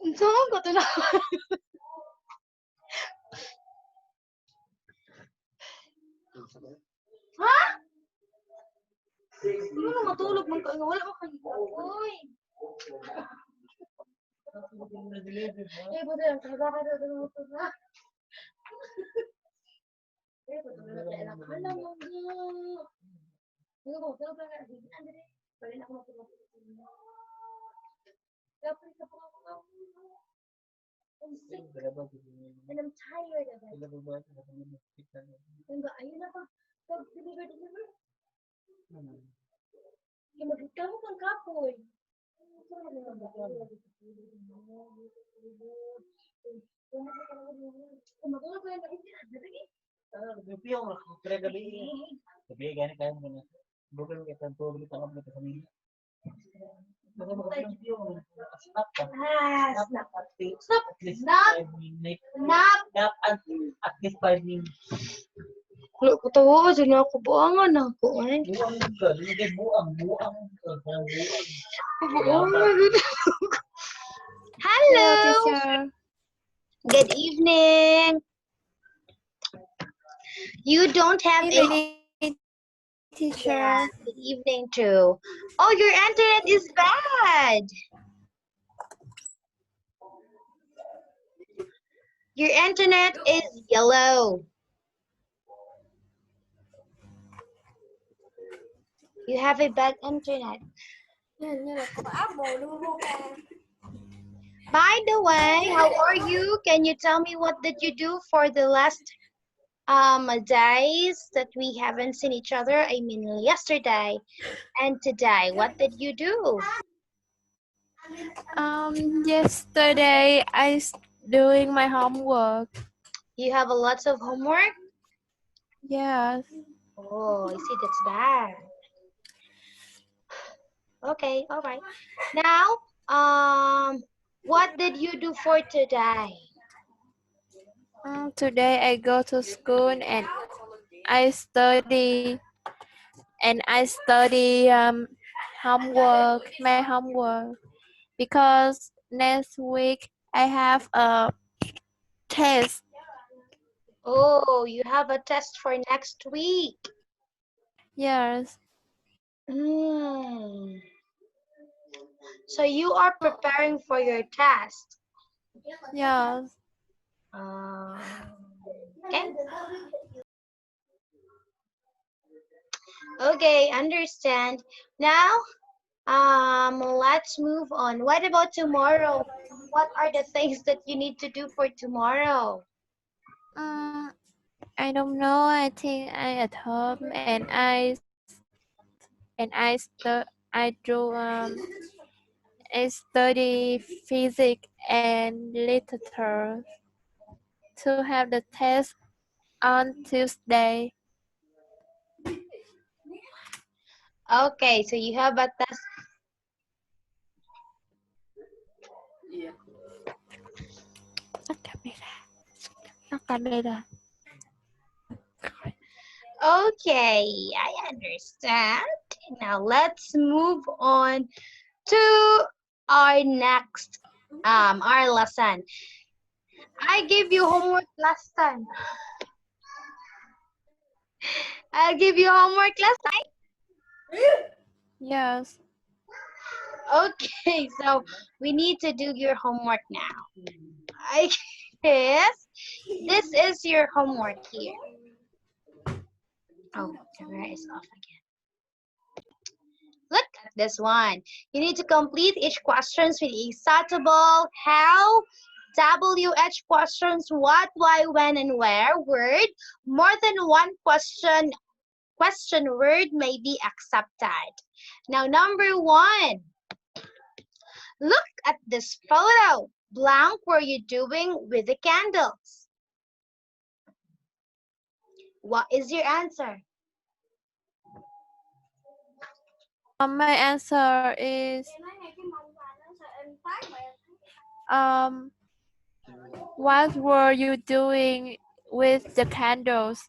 Saan ko ito na? Ha? Hindi na matulog man ka. Wala mo kayo. Uy. Eh, buti lang. Talaga ka na ito na. Eh, buti lang. Kailan ka lang mo. Hindi ko. Tulog lang. Andre. Bali na ako matulog. Dapat ka pa ako. I'm sick. And I'm tired of it. Enggak, ayun na pa. Pag deliver. Yung magkamo kang kapoy. Matulog ko yung lagi. Gabi ako, gabi. Gabi, gani kayo mo na. Bukan kita tuloy tanong kita sa mga. Snap ka. Snap at least 5 minutes. Snap at least 5 minutes. Wala ko tawa kasi na ako buangan ako eh. Buang ka, hindi buang. Buang. Hello, Hello. teacher. Good evening. You don't have a Evening, teacher. yeah, good evening too. Oh, your internet is bad. Your internet is yellow. You have a bad internet. By the way, how are you? Can you tell me what did you do for the last days that we haven't seen each other? I mean, yesterday and today. What did you do? Yesterday I doing my homework. You have a lots of homework? Yes. Oh, I see. That's bad. Okay, all right. Now, what did you do for today? Today I go to school and I study my homework because next week I have a test. Oh, you have a test for next week. Yes. So you are preparing for your test. Yes. Okay. Okay, understand. Now, let's move on. What about tomorrow? What are the things that you need to do for tomorrow? I don't know. I think I at home and I study physics and literature to have the test on Tuesday. Okay, so you have a test. Okay, I understand. Now let's move on to our next our lesson. I gave you homework last time. I gave you homework last time. Yes. Okay, so we need to do your homework now. I guess this is your homework here. Oh, camera is off again. Look at this one. You need to complete each questions with a suitable how, WH questions, what, why, when, and where word. More than one question word may be accepted. Now, number 1. Look at this photo. Blank, what are you doing with the candles? What is your answer? My answer is what were you doing with the candles?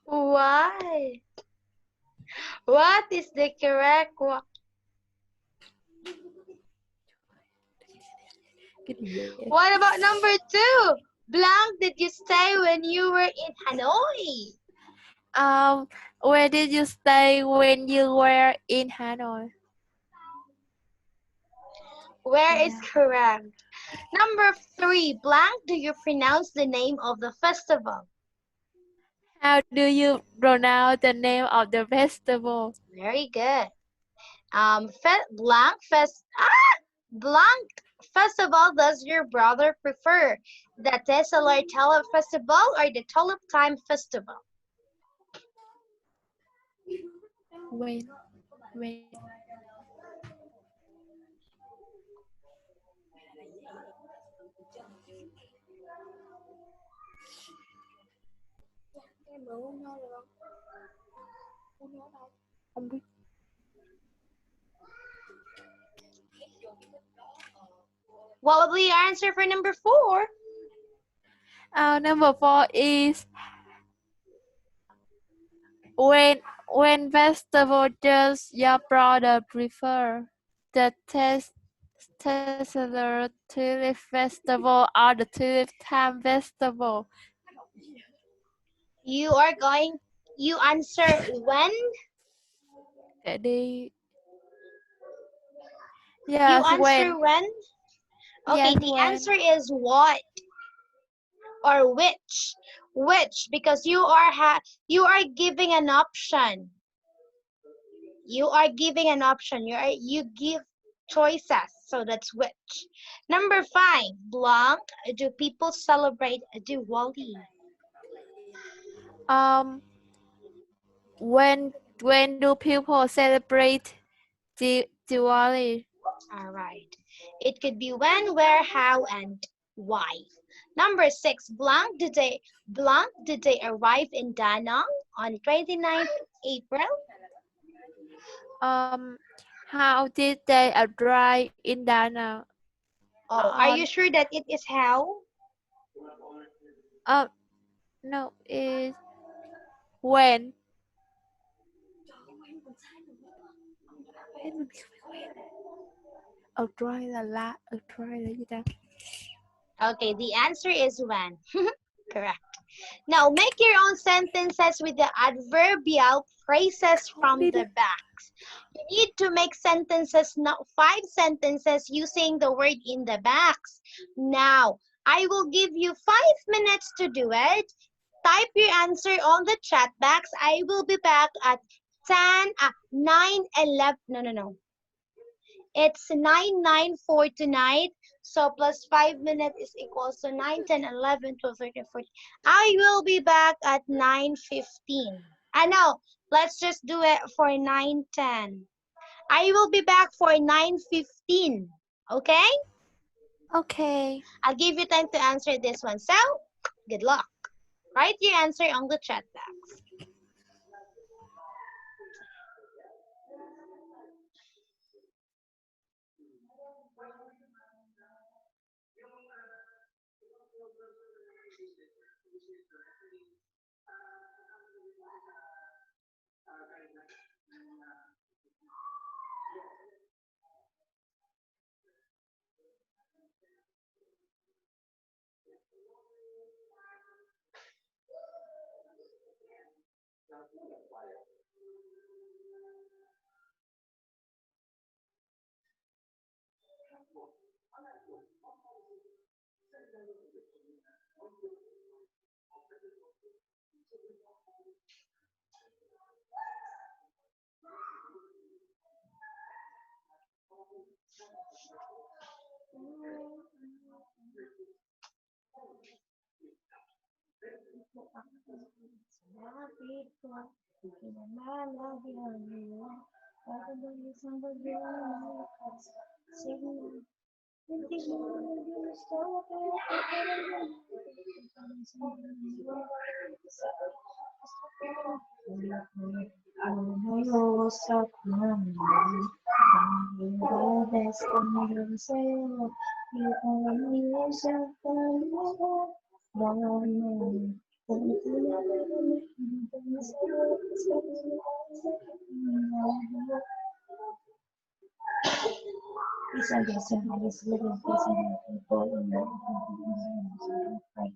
Why? What is the correct one? Cái gì vậy? What about number two? Blank did you stay when you were in Hanoi? Where did you stay when you were in Hanoi? Where is Yeah. correct? Number three, blank do you pronounce the name of the festival? How do you pronounce the name of the festival? Very good. Blank festival does your brother prefer? The Tessalor Tulip Festival or the Tulip Time Festival? When không biết. What will be your answer for number four? Number four is when festival does your brother prefer? The Tesla Tulip Festival or the Tulip Time Festival? You are going, you answer when? Để đi. You Yes, answer when. when? Okay, Yes, the when. answer is what or which? Which, because you are giving an option. You are giving an option. You give choices. So that's which. Number five, blank. Do people celebrate Diwali? Um, when do people celebrate Diwali? All right. It could be when, where, how, and why. Number six, blank did they arrive in Danang on 29th April? Um, how did they arrive in Dana? Oh, are On you sure that it is how? uh no, is when. Arrive là gì ta? Okay, the answer is when. Correct. Now make your own sentences with the adverbial phrases Không from đi the đó. backs. You need to make sentences, not five sentences using the word in the backs. Now, I will give you 5 minutes to do it. Type your answer on the chat box. I will be back at 9, 11. No. It's 9:94 tonight. So plus 5 minutes is equals to 9, 10, 11, 12, 13, 14. I will be back at 9:15. I know. Let's just do it for 9:10. I will be back for 9:15. Okay? Okay. I'll give you time to answer this one. So, good luck. Write your answer on the chat box. Please understand, I was living facing people in the like,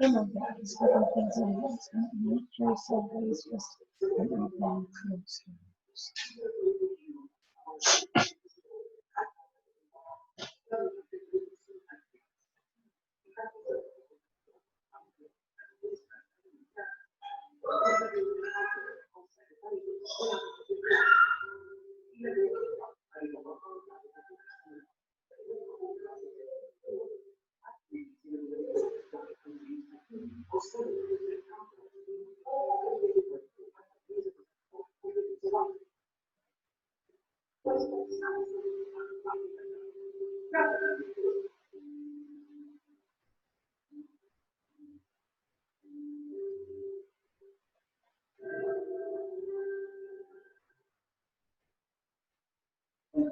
you know, that is little things and it's nature, so there is just an open close.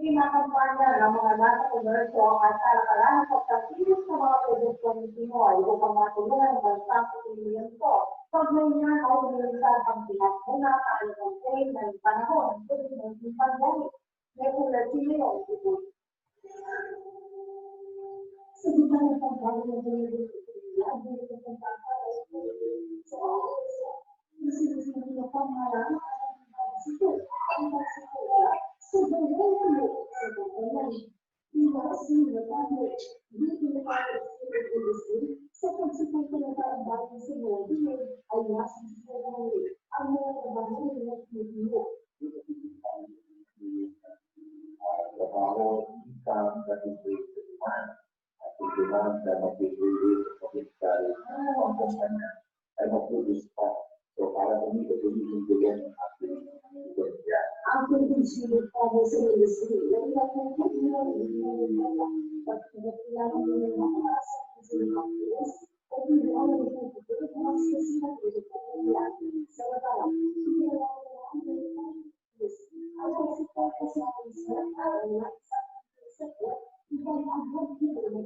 Kinakampanya ng mga nasa komerso at kalakalan sa pagkilos ng mga produktong Pinoy upang matulungan ang bansang pilihan ko. Pagmanya ay nilisan ang pinagmuna ang campaign ng panahon ng COVID-19 pandemic. May ulat si Leon Sibut. Sa gitna ng pagbago ng COVID-19, ang bilis ng pagbago sa isinusunod na pamahalaan ang pagsisit ang pagsisit. Sa pagsipunta ng taong sa Nobel ay nasa ang mga trabaho ng Pilipino. Trabaho, income, katipunan, at tujuan dan motivasi potensial komponen ay mapulis pa. So, para kami ito yung bigyan ng ating bekerja. Ang pagsisilip pa mo sa industry, ay nakakot mo at kailangan mo ng mga asa sa mga o kung ano yung pagkakas sa sinabi sa mga hindi na lang ang pagsipunta sa akin ay nasa ibang agad dito na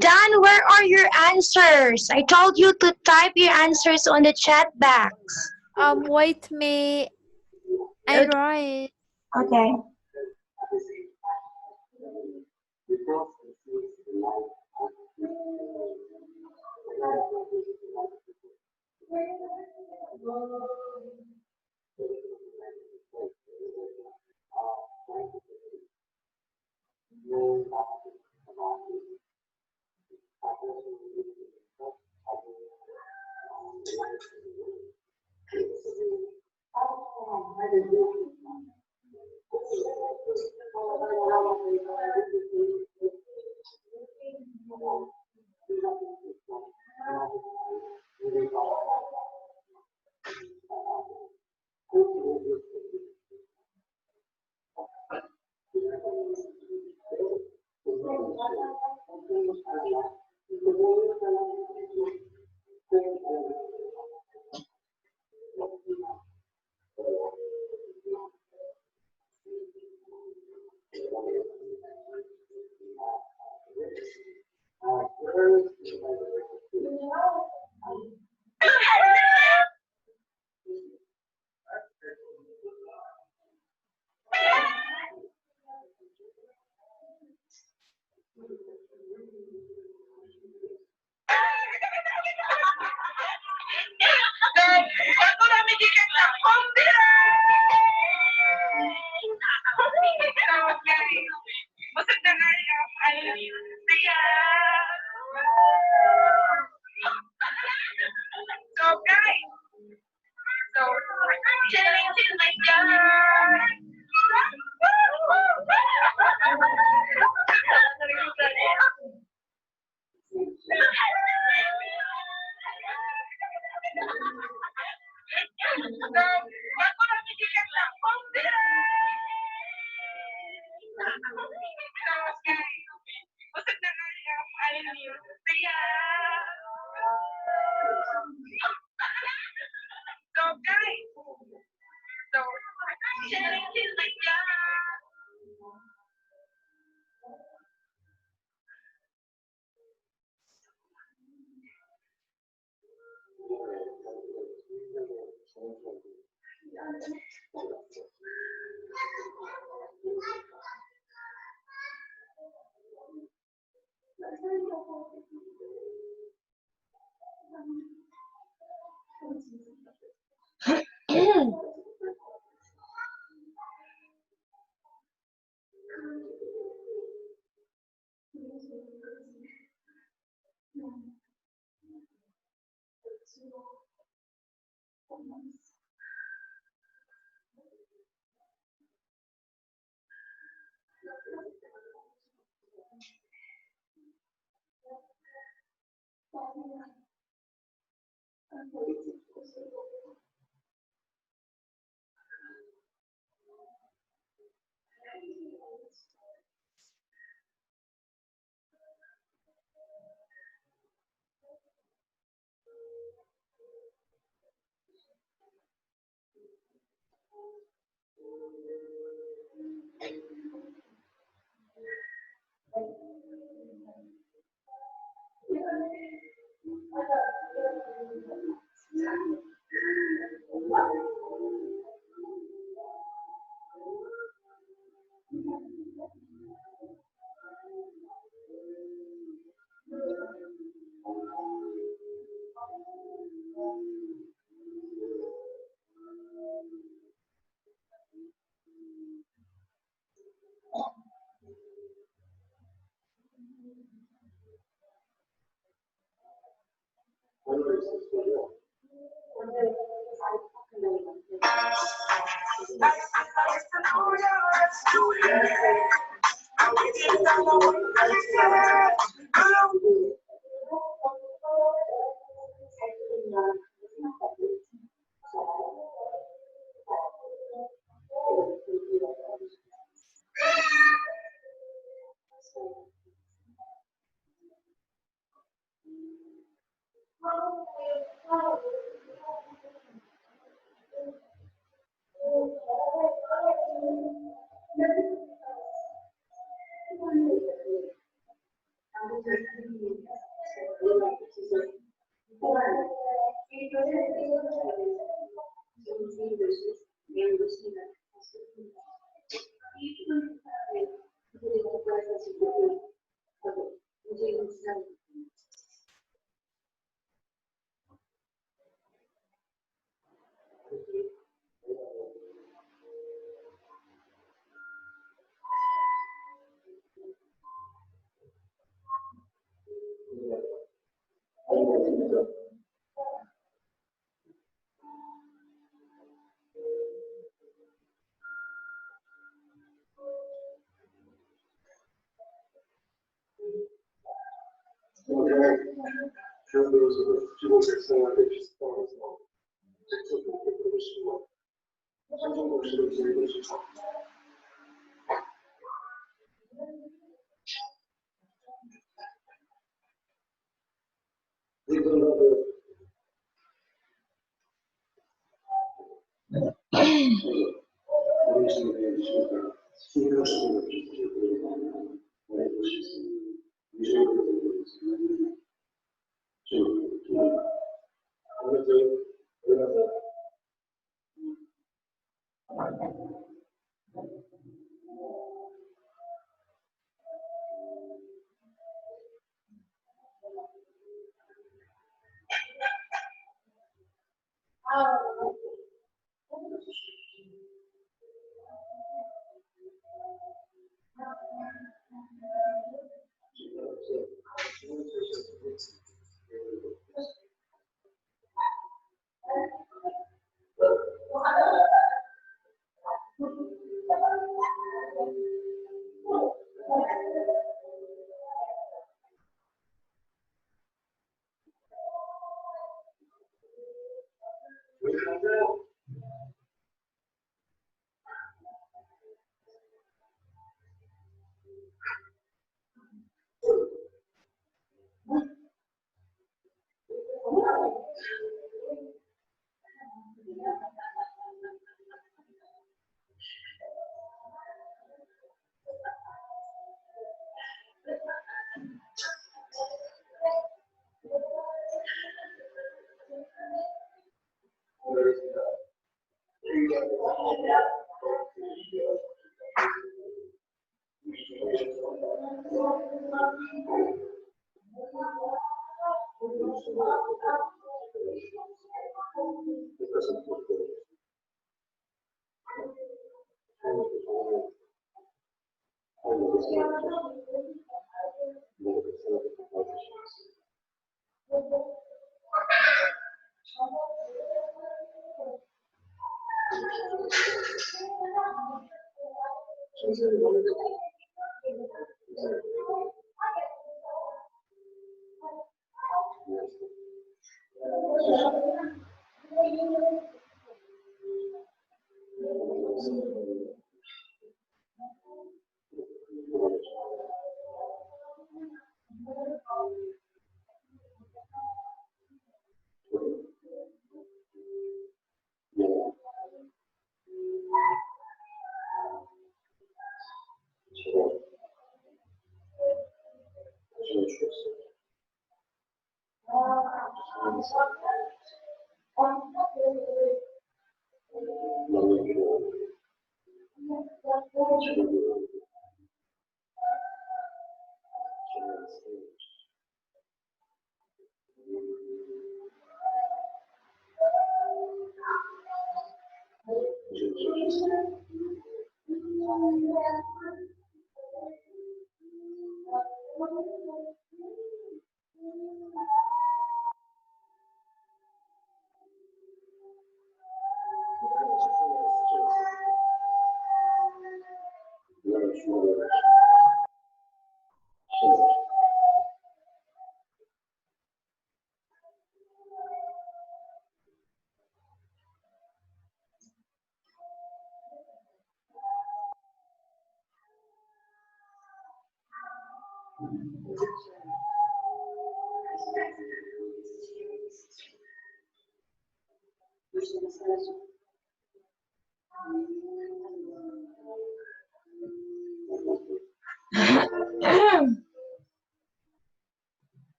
Dan, where are your answers? I told you to type your answers on the chat box. Wait me. I write. Okay.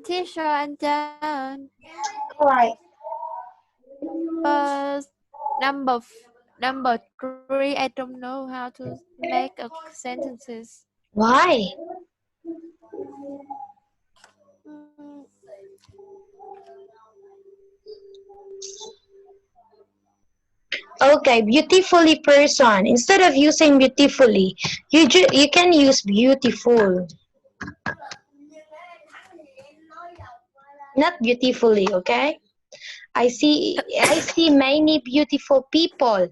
Teacher, I'm done. All right. But number three, I don't know how to make a sentences. Why? Mm, Okay, beautifully person. Instead of using beautifully, you can use beautiful, not beautifully. Okay. I see many beautiful people.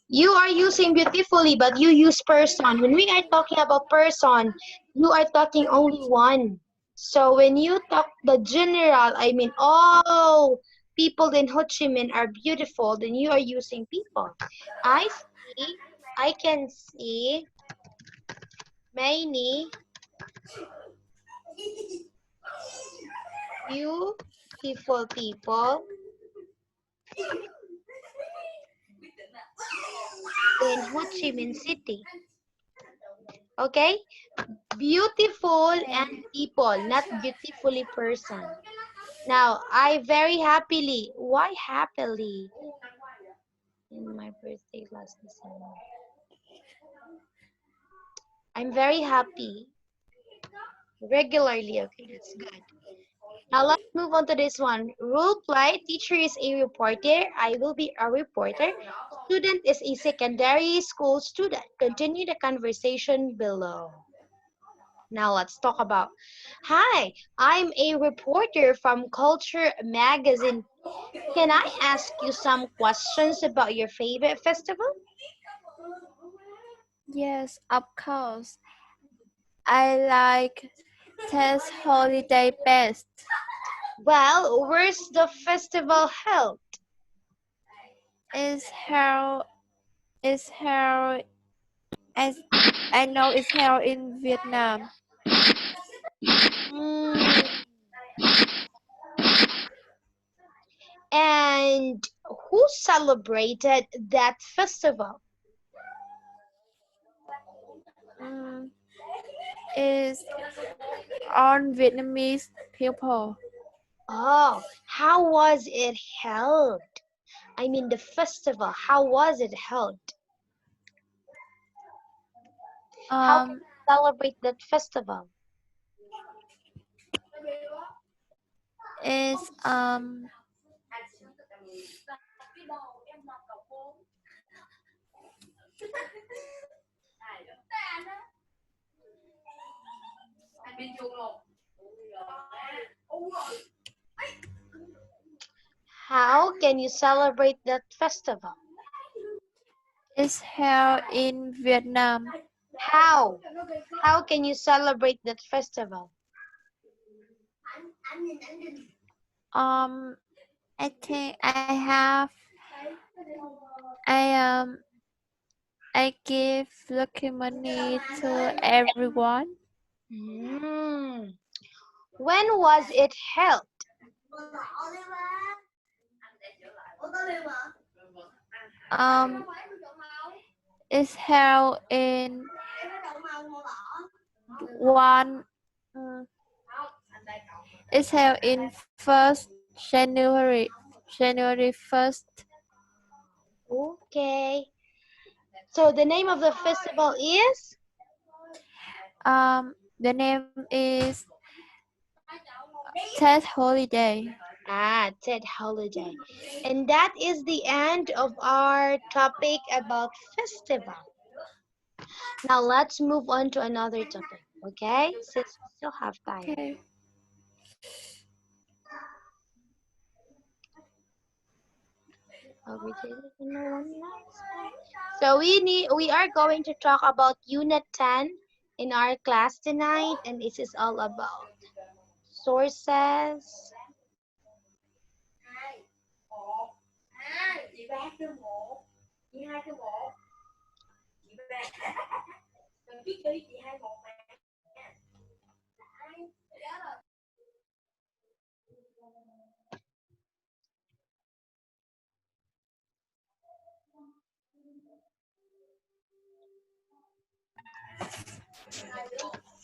You are using beautifully, but you use person. When we are talking about person, you are talking only one. So when you talk the general, I mean, all people in Ho Chi Minh are beautiful, then you are using people. I see, I can see many beautiful people in Ho Chi Minh City. Okay? Beautiful and people, not beautifully person. Now, I very happily, why happily? In my birthday last December. I'm very happy regularly. Okay, that's good. Now, let's move on to this one. Role play. Teacher is a reporter. I will be a reporter. Student is a secondary school student. Continue the conversation below. Now, let's talk about. Hi, I'm a reporter from Culture Magazine. Can I ask you some questions about your favorite festival? yes, of course. I like Test Holiday best. Well, where's the festival held? It's held. It's held. As I know, it's held in Vietnam. Mm, and who celebrated that festival? Mm, is on Vietnamese people. Oh, how was it held? I mean, the festival, how was it held? How can Um, you celebrate that festival? is How can you celebrate that festival? Is held in Vietnam. How? How can you celebrate that festival? I think I I give lucky money to everyone. Hmm. When was it held? Um, is held in one. Uh, is held in first January 1st. Okay. So the name of the festival is? The name is Tet Holiday. Ted Holiday. And that is the end of our topic about festival. Now let's move on to another topic, okay? Since we still have time. Okay. Oh, we did it in the one last time. So we are going to talk about Unit 10 in our class tonight, and this is all about sources.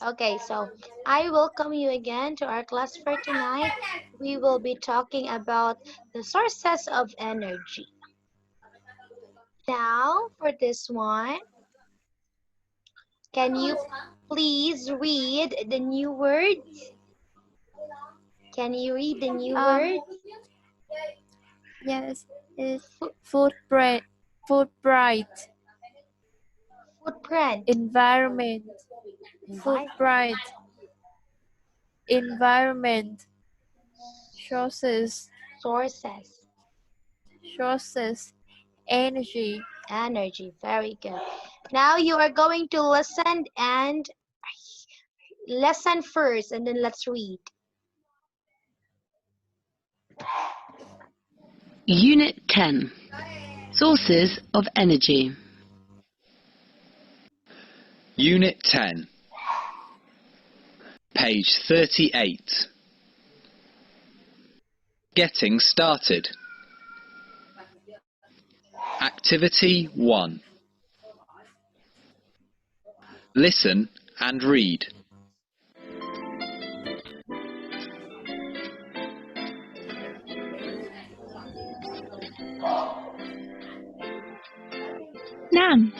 Okay, so I welcome you again to our class for tonight. We will be talking about the sources of energy. Now, for this one, can you please read the new words? Can you read the new Um, words? yes, is Fo- footprint, Footprint. environment, Environment. footprint, environment, sources, Sources. sources, energy. Energy. Very good. Now you are going to listen first and then let's read. Unit 10. Sources of energy. Unit 10, page 38. Getting started. Activity 1. Listen and read. Nan,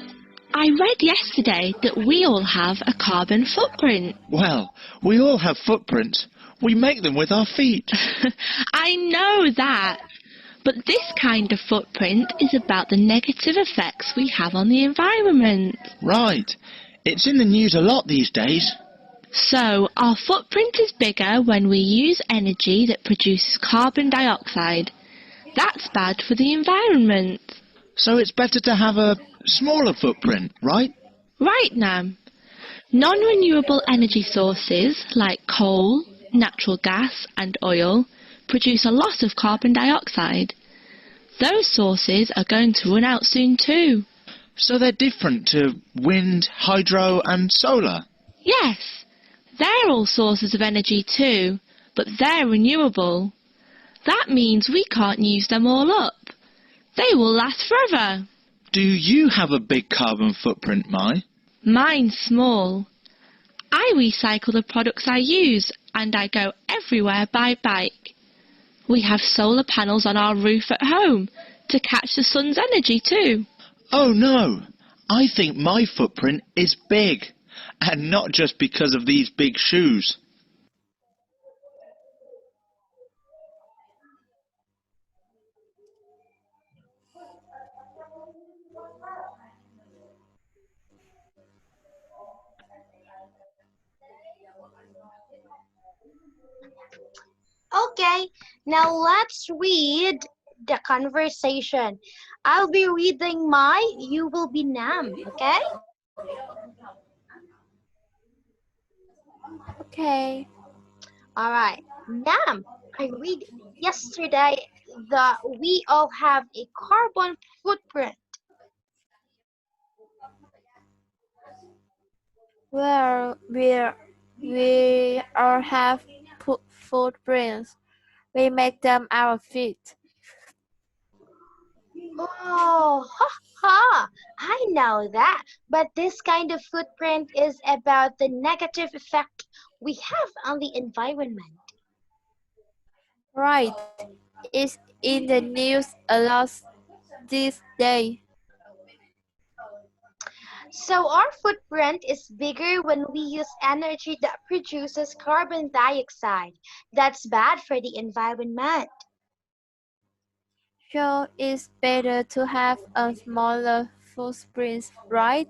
I read yesterday that we all have a carbon footprint. Well, we all have footprints. We make them with our feet. I know that. But this kind of footprint is about the negative effects we have on the environment. Right. It's in the news a lot these days. So, our footprint is bigger when we use energy that produces carbon dioxide. That's bad for the environment. So it's better to have a smaller footprint, right? Right now, non-renewable energy sources like coal, natural gas and oil produce a lot of carbon dioxide. Those sources are going to run out soon too. So they're different to wind, hydro and solar. Yes, they're all sources of energy too, but they're renewable. That means we can't use them all up. They will last forever. Do you have a big carbon footprint, Mai? Mine's small. I recycle the products I use and I go everywhere by bike. We have solar panels on our roof at home to catch the sun's energy too. Oh no, I think my footprint is big. And not just because of these big shoes. Okay, now let's read the conversation. I'll be reading my, you will be Nam, okay? Okay. All right. Nam, I read yesterday that we all have a carbon footprint. Well, we all have footprints. We make them our feet. Oh, ha ha! I know that. But this kind of footprint is about the negative effect we have on the environment. Right. It's in the news a lot this day. So our footprint is bigger when we use energy that produces carbon dioxide. That's bad for the environment. So it's better to have a smaller footprint, right?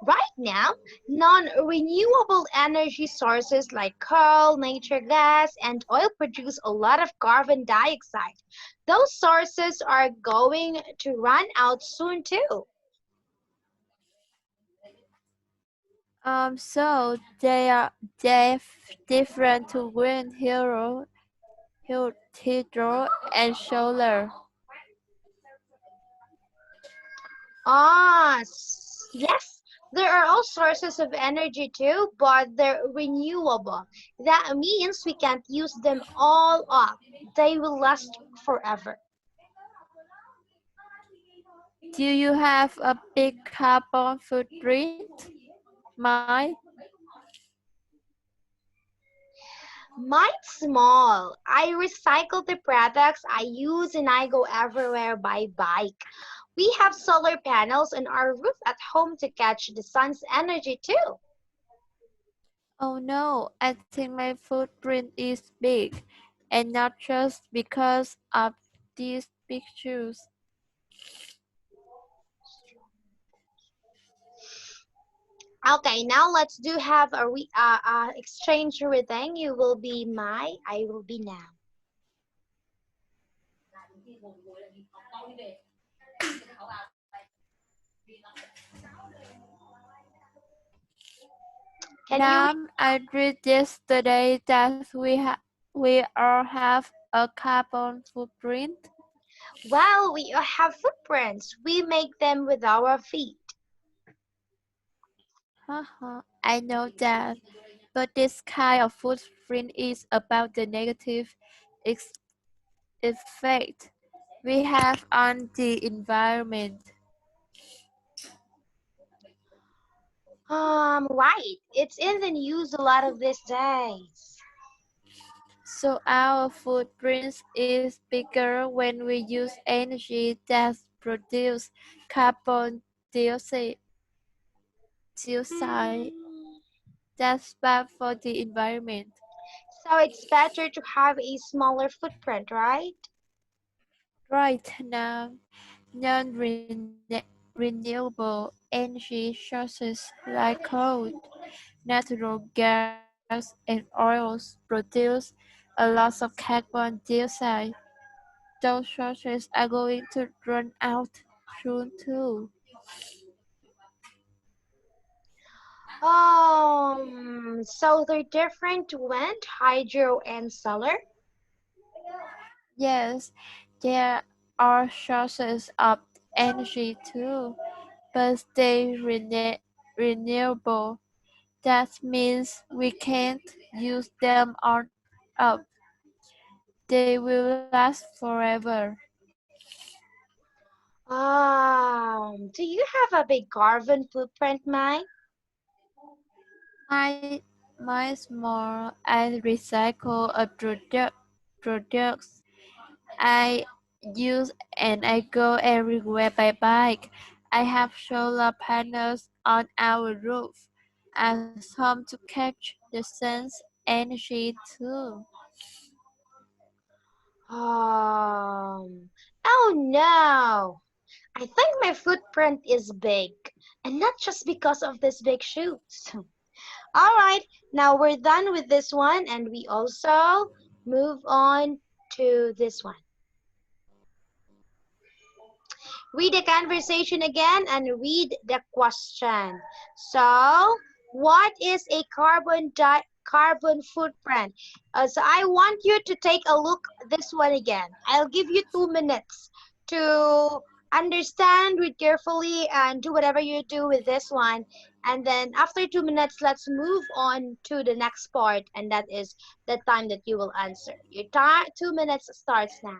Right now, non-renewable energy sources like coal, natural gas, and oil produce a lot of carbon dioxide. Those sources are going to run out soon too. So they are different to wind, hydro, and solar. Yes, there are all sources of energy too, but they're renewable. That means we can't use them all up. They will last forever. Do you have a big carbon footprint? Mine? Mine's small. I recycle the products I use and I go everywhere by bike. We have solar panels on our roof at home to catch the sun's energy too. Oh no, I think my footprint is big, and not just because of these pictures. Okay, now let's do have a exchange reading. You will be my, I will be now. Can you read? Now, I read yesterday that we all have a carbon footprint. Well, we all have footprints. We make them with our feet. I know that, but this kind of footprint is about the negative ex- effect we have on the environment. Right. It's in the news a lot of these days. So our footprint is bigger when we use energy that produces carbon dioxide. dioxide. Hmm. That's bad for the environment. So it's better to have a smaller footprint, right? Right now, non-renewable energy sources like coal, natural gas, and oils produce a lot of carbon dioxide. Those sources are going to run out soon too. So they're different wind, hydro, and solar? Yes, there are sources of energy too, but they renewable. That means we can't use them on up. They will last forever. Do you have a big carbon footprint, Mike? My my small I recycle a products I use and I go everywhere by bike. I have solar panels on our roof at home to catch the sun's energy too. Oh no. I think my footprint is big, and not just because of these big shoes. All right, now we're done with this one, and we also move on to this one. Read the conversation again and read the question. So, what is a carbon footprint? So I want you to take a look at this one again. I'll give you 2 minutes to understand, read carefully, and do whatever you do with this one. And then after 2 minutes, let's move on to the next part, and that is the time that you will answer. Your 2 minutes starts now.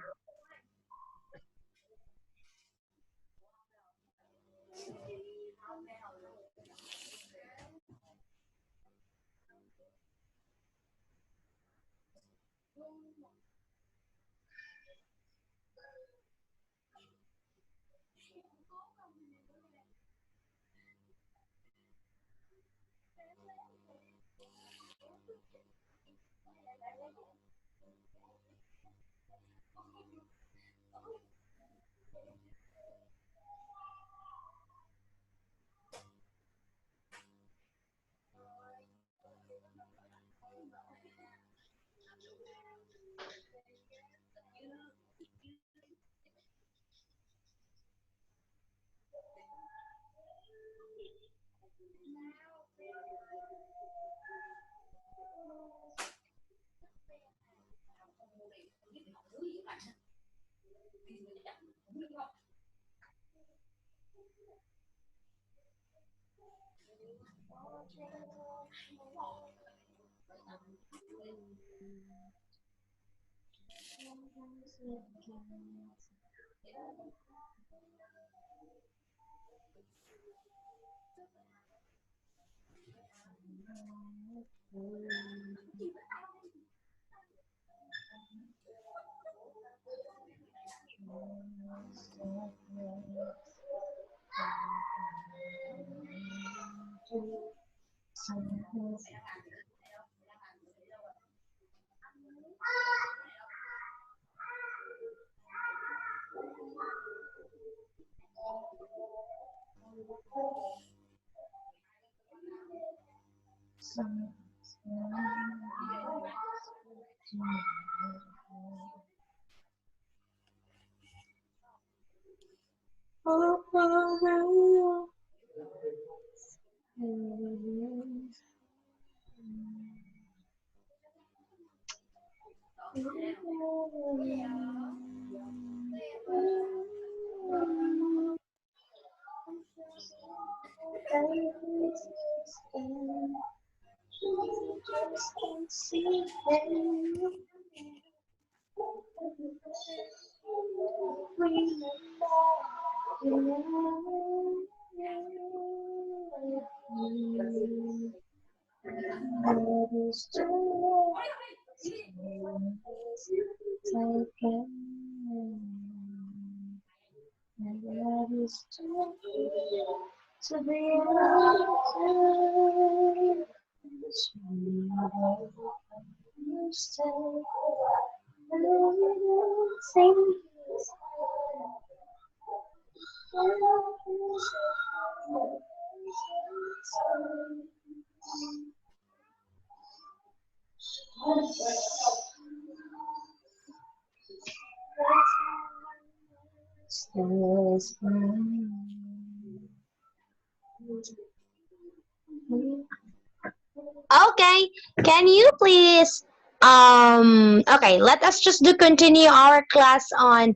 Okay, can you please okay, let us just do continue our class on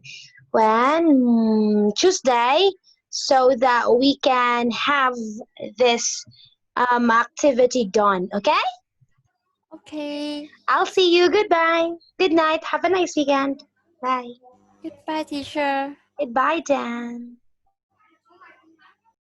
Tuesday, so that we can have this activity done, okay? Okay. I'll see you. Goodbye. Good night. Have a nice weekend. Bye. Goodbye, teacher. Goodbye, Dan.